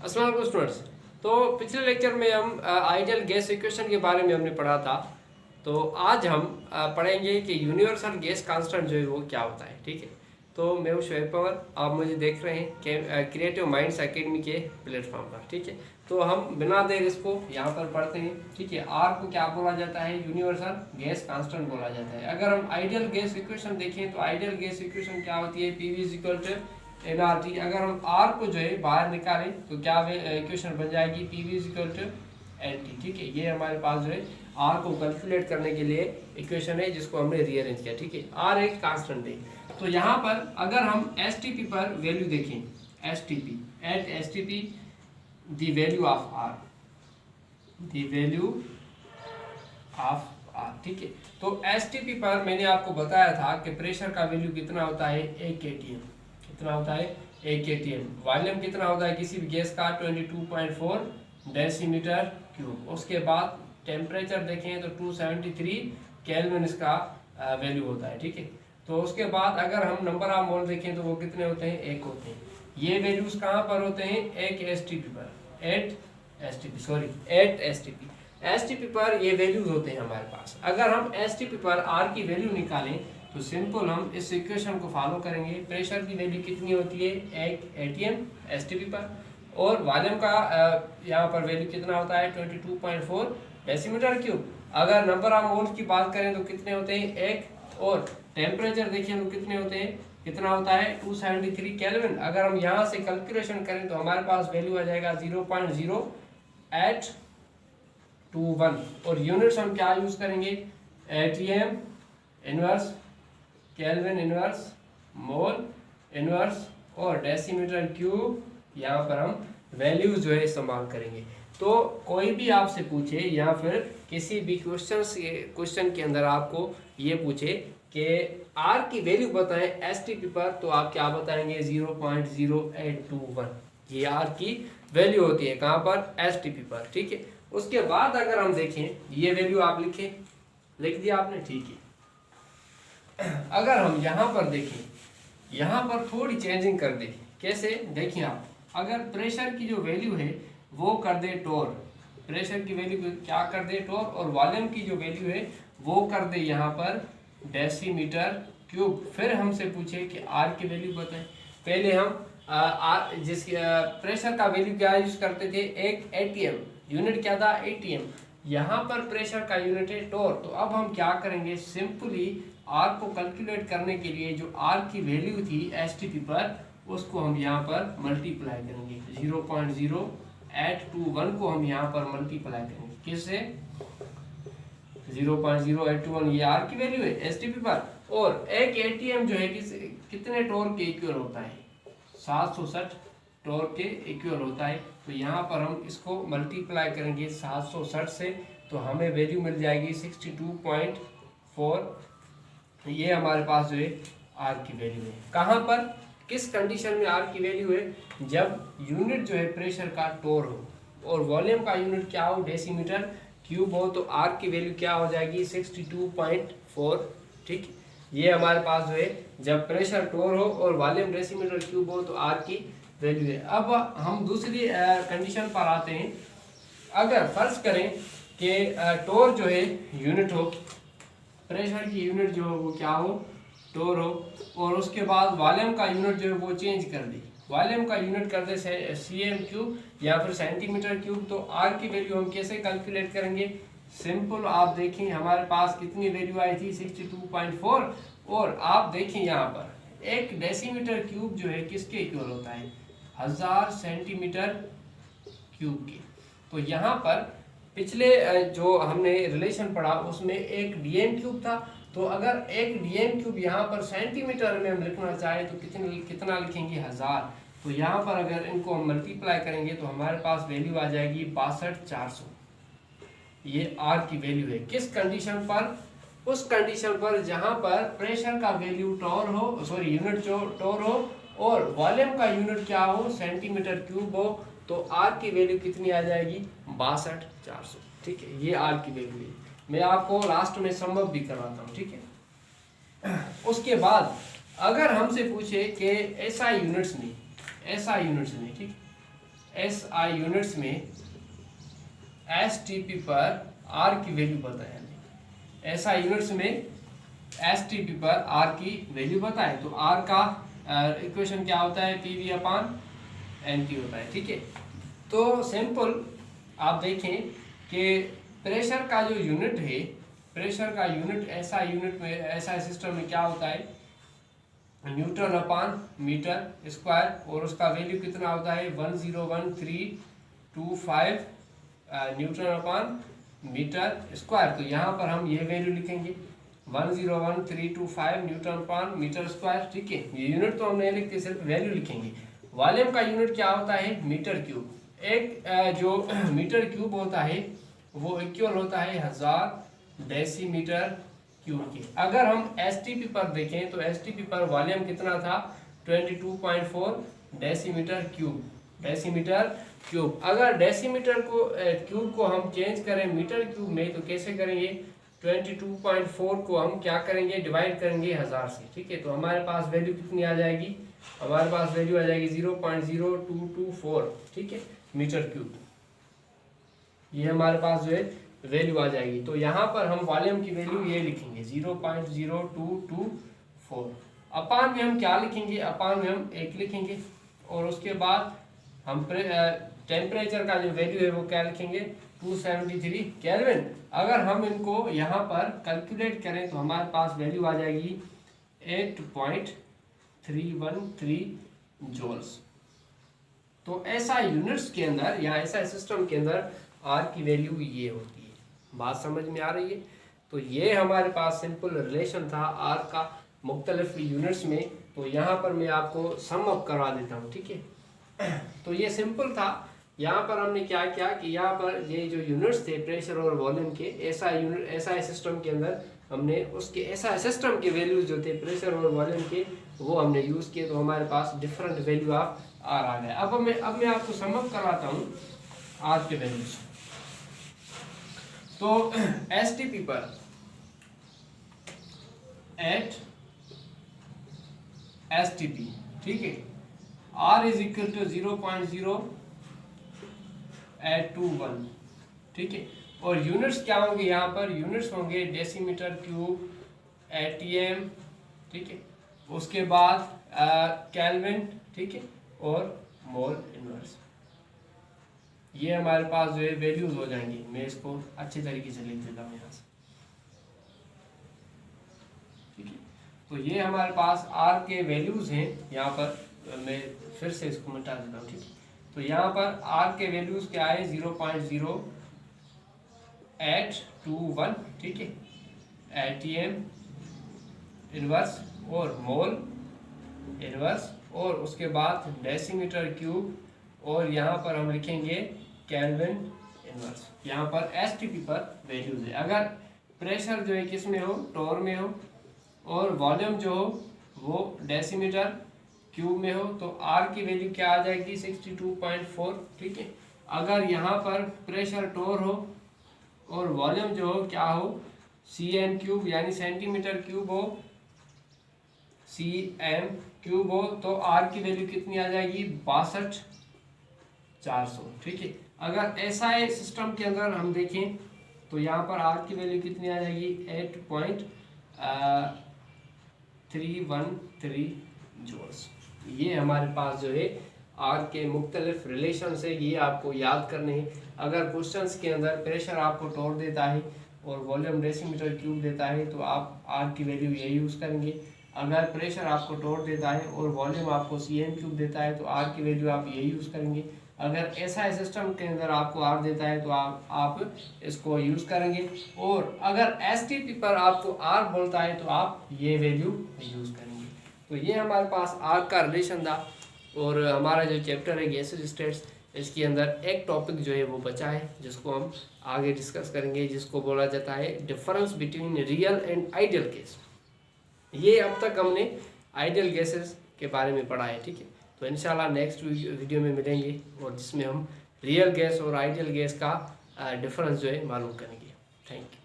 अस्सलाम वालेकुम स्टूडेंट्स। तो पिछले लेक्चर में हम आइडियल गैस इक्वेशन के बारे में हमने पढ़ा था। तो आज हम पढ़ेंगे कि यूनिवर्सल गैस कांस्टेंट जो है वो क्या होता है। ठीक है, तो मैं हूँ शोएब पवन, आप मुझे देख रहे हैं क्रिएटिव माइंड्स एकेडमी के प्लेटफॉर्म पर। ठीक है, तो हम बिना देर इसको यहाँ पर पढ़ते हैं। ठीक है, आर को क्या बोला जाता है? यूनिवर्सल गैस कांस्टेंट बोला जाता है। अगर हम आइडियल गैस इक्वेशन देखें तो आइडियल गैस इक्वेशन क्या होती है? P V is equal to NRT. अगर हम आर को जो है बाहर निकालें तो क्या इक्वेशन बन जाएगी? P V is equal to N T. ठीक है, ये हमारे पास जो है आर को कैलकुलेट करने के लिए इक्वेशन है जिसको हमने रीअरेंज किया। ठीक है, आर एक कांस्टेंट है। तो यहाँ पर अगर हम एस टी पी पर वैल्यू देखें, S T P at S T P the value of R, the value of R. ठीक है, तो एस टी पी पर मैंने आपको बताया था कि प्रेशर का वैल्यू कितना होता है? 1 atm। कितना होता है? 1 atm। वॉल्यूम कितना होता है किसी भी गैस का? 22.4 डेसीमीटर क्यूब। उसके बाद टेम्परेचर देखें तो 273 केल्विन इसका वैल्यू होता है। ठीक है, तो उसके बाद अगर हम नंबर ऑफ मोल देखें तो वो कितने होते हैं? 1 होते हैं। ये वैल्यूज कहाँ पर होते हैं? एक एस टी पी पर, at S T P S T P पर ये वैल्यूज होते हैं हमारे पास। अगर हम एस टी पी पर आर की वैल्यू निकालें तो सिंपल हम इस इक्वेशन को फॉलो करेंगे। प्रेशर की वैल्यू कितनी होती है? 1 atm एस टी पी पर, और वॉल्यूम का यहाँ पर वैल्यू कितना होता है? 22.4 डेसीमीटर क्यूब। अगर नंबर ऑफ मोल्स की बात करें तो कितने होते हैं? 1। और टेम्परेचर देखिए तो कितने होते हैं? कितना होता है? 273 केल्विन। अगर हम यहाँ से कैलकुलेशन करें तो हमारे पास वैल्यू आ जाएगा 0.0821। और यूनिट्स हम क्या यूज करेंगे? ATM inverse, kelvin inverse, mole inverse और डेसीमीटर क्यूब। यहाँ पर हम वैल्यूज जो है इस्तेमाल करेंगे। तो कोई भी आपसे पूछे या फिर किसी भी क्वेश्चन के अंदर आपको ये पूछे कि आर की वैल्यू बताएं एस टी पी पर, तो आप क्या बताएंगे? 0.0821। ये आर की वैल्यू होती है कहाँ पर? एस टी पी पर। ठीक है, उसके बाद अगर हम देखें, ये वैल्यू आप लिख दिया आपने। ठीक है, अगर हम यहाँ पर देखें, यहाँ पर थोड़ी चेंजिंग कर दें। कैसे? देखिए आप, अगर प्रेशर की जो वैल्यू है वो कर दे टोर, प्रेशर की वैल्यू क्या कर दे? टोर। और वॉल्यूम की जो वैल्यू है वो कर दे यहाँ पर डेसीमीटर क्यूब। फिर हमसे पूछे कि आर की वैल्यू बताएं। पहले हम जिस प्रेशर का वैल्यू क्या यूज करते थे? 1 atm। यूनिट क्या था? atm। यहाँ पर प्रेशर का यूनिट है टोर। तो अब हम क्या करेंगे? सिंपली आर को कैलकुलेट करने के लिए जो आर की वैल्यू थी एस टी पी पर, उसको हम यहाँ पर मल्टीप्लाई करेंगे। 0.0821 को हम यहाँ पर मल्टीप्लाई करेंगे। किससे? 0.0821 ये आर की वैल्यू है एस टी पी पर। और एक एटीएम जो है कितने टोर के इक्वल होता है? 760 टोर के इक्वल होता है। तो यहाँ पर हम इसको मल्टीप्लाई करेंगे 760 से, तो हमें वैल्यू मिल जाएगी 62.4। ये हमारे पास जो है आर की वैल्यू है। कहाँ पर, किस कंडीशन में आर की वैल्यू है? जब यूनिट जो है प्रेशर का टोर हो और वॉल्यूम का यूनिट क्या हो? डेसीमीटर क्यूब हो। तो आर की वैल्यू क्या हो जाएगी? 62.4। ठीक, ये हमारे पास जो है जब प्रेशर टोर हो और वॉल्यूम डेसीमीटर क्यूब हो तो आर की वैल्यू है। अब हम दूसरी कंडीशन पर आते हैं। अगर फर्ज करें कि टोर जो है यूनिट हो, प्रेशर की यूनिट जो हो वो क्या हो? टोर हो। और उसके बाद वॉल्यूम का यूनिट जो है वो चेंज कर दे, वॉल्यूम का यूनिट कर दे cm क्यूब या फिर सेंटीमीटर क्यूब। तो आर की वैल्यू हम कैसे कैलकुलेट करेंगे? सिंपल, आप देखें हमारे पास कितनी वैल्यू आई थी? 62.4। और आप देखें यहाँ पर एक डेसीमीटर क्यूब जो है किसके इक्वल होता है? 1000 सेंटीमीटर क्यूब के। तो यहाँ पर पिछले जो हमने रिलेशन पढ़ा उसमें एक डीएम क्यूब था। तो अगर एक डीएम क्यूब यहाँ पर सेंटीमीटर में हम लिखना चाहें तो कितना लिखेंगे? 1000। तो यहाँ पर अगर इनको हम मल्टीप्लाई करेंगे तो हमारे पास वैल्यू आ जाएगी 62,400। ये आर की वैल्यू है। किस कंडीशन पर? उस कंडीशन पर जहाँ पर प्रेशर का वैल्यू टोर हो, सॉरी यूनिट जो टोर हो और वॉल्यूम का यूनिट क्या हो? सेंटीमीटर क्यूब हो। तो आर की वैल्यू कितनी आ जाएगी? 62,400। ठीक है, ये आर की वैल्यू है। मैं आपको लास्ट में सम अप भी करवाता हूँ। ठीक है, उसके बाद अगर हमसे पूछे कि ऐसा यूनिट्स नहीं, ठीक, SI यूनिट्स में STP पर R की वैल्यू बताएं हमें। SI यूनिट्स में STP पर R की वैल्यू बताएं। तो R का इक्वेशन क्या होता है, PV/NT होता है, ठीक है। तो सिंपल आप देखें कि प्रेशर का जो यूनिट है, प्रेशर का यूनिट SI यूनिट में, SI सिस्टम में क्या होता है, N/मीटर स्क्वायर, और उसका वैल्यू कितना होता है 101,325 N/मीटर स्क्वायर। तो यहाँ पर हम ये वैल्यू लिखेंगे 101,325 N/मीटर स्क्वायर, ठीक है। ये यूनिट तो हम नहीं लिखते, सिर्फ वैल्यू लिखेंगे। वॉल्यूम का यूनिट क्या होता है, मीटर क्यूब। एक जो मीटर क्यूब होता है वो इक्वल होता है 1000 डेसीमीटर क्यूब के। अगर हम STP पर देखें तो STP पर वॉल्यूम कितना था, 22.4 डेसीमीटर क्यूब, डेसीमीटर क्यूब। अगर डेसीमीटर को क्यूब को हम चेंज करें मीटर क्यूब में तो कैसे करेंगे, 22.4 को हम क्या करेंगे, डिवाइड करेंगे 1000 से, ठीक है। तो हमारे पास वैल्यू कितनी आ जाएगी, हमारे पास वैल्यू आ जाएगी 0.0224, ठीक है, मीटर क्यूब। ये हमारे पास जो है वैल्यू आ जाएगी। तो यहाँ पर हम वॉल्यूम की वैल्यू ये लिखेंगे 0.0224। अपान में हम क्या लिखेंगे, अपान में हम 1 लिखेंगे, और उसके बाद हम टेम्परेचर का जो वैल्यू है वो क्या लिखेंगे, 273 केल्विन। अगर हम इनको यहाँ पर कैलकुलेट करें तो हमारे पास वैल्यू आ जाएगी 8.313 जूल्स। तो ऐसा यूनिट्स के अंदर या ऐसा सिस्टम के अंदर R की वैल्यू ये होती है। बात समझ में आ रही है। तो ये हमारे पास सिंपल रिलेशन था R का मुख्तलिफ यूनिट्स में। तो यहाँ पर मैं आपको सम अप करवा देता हूँ, ठीक है। तो ये सिंपल था। यहाँ पर हमने क्या किया कि यहाँ पर ये जो यूनिट्स थे प्रेशर और वॉल्यूम के, ऐसा यूनिट SI सिस्टम के अंदर हमने उसके SI सिस्टम के वैल्यूज जो थे प्रेशर और वॉल्यूम के वो हमने यूज़ किए। तो हमारे पास डिफरेंट वैल्यू ऑफ R आ गया। अब मैं आपको सम अप करवाता हूँ R के वैल्यूज। तो STP पर एट STP, ठीक है, R इज इक्वल टू 0.0821, ठीक है। और यूनिट्स क्या होंगे, यहाँ पर यूनिट्स होंगे डेसीमीटर क्यूब, ATM, ठीक है, उसके बाद केल्विन, ठीक है, और मोल इनवर्स। ये हमारे पास जो है वैल्यूज हो जाएंगी। मैं इसको अच्छे तरीके से लिख देता हूँ यहाँ से, ठीक है। तो ये हमारे पास R के वैल्यूज हैं। यहाँ पर मैं फिर से इसको मिटा देता हूँ, ठीक है। तो यहाँ पर R के वैल्यूज क्या है, 0.0821, ठीक है, ATM इनवर्स और मोल इनवर्स, और उसके बाद डेसीमीटर क्यूब, और यहाँ पर हम लिखेंगे केल्विन इनवर्स। यहाँ पर STP पर वैल्यूज है। अगर प्रेशर जो है किस में हो, टोर में हो, और वॉल्यूम जो हो वो डेसीमीटर क्यूब में हो, तो R की वैल्यू क्या आ जाएगी, 62.4, ठीक है। अगर यहाँ पर प्रेशर टोर हो और वॉल्यूम जो हो क्या हो, CM क्यूब यानी सेंटीमीटर क्यूब हो, CM क्यूब हो, तो R की वैल्यू कितनी आ जाएगी, 62,400, ठीक है। अगर SI सिस्टम के अंदर हम देखें तो यहाँ पर R की वैल्यू कितनी आ जाएगी, 8.313 जूल्स। ये हमारे पास जो है R के मुख्तलिफ रिलेशन है, ये आपको याद करने हैं। अगर क्वेश्चंस के अंदर प्रेशर आपको टोर देता है और वॉल्यूम डेसीमीटर क्यूब देता है तो आप R की वैल्यू ये यूज़ करेंगे। अगर प्रेशर आपको टोर देता है और वॉल्यूम आपको CM क्यूब देता है तो R की वैल्यू आप ये यूज़ करेंगे। अगर SI सिस्टम के अंदर आपको R देता है तो आप इसको यूज़ करेंगे। और अगर STP पर आपको R बोलता है तो आप ये वैल्यू यूज़ करेंगे। तो ये हमारे पास R का रिलेशन था। और हमारा जो चैप्टर है गैसेस स्टेट्स, इसके अंदर एक टॉपिक जो है वो बचा है जिसको हम आगे डिस्कस करेंगे, जिसको बोला जाता है difference between real and ideal gas. ये अब तक हमने आइडियल गैसेस के बारे में पढ़ा है, ठीक है। तो इंशाल्लाह नेक्स्ट वीडियो में मिलेंगे और जिसमें हम रियल गैस और आइडियल गैस का डिफरेंस जो है मालूम करेंगे। Thank you.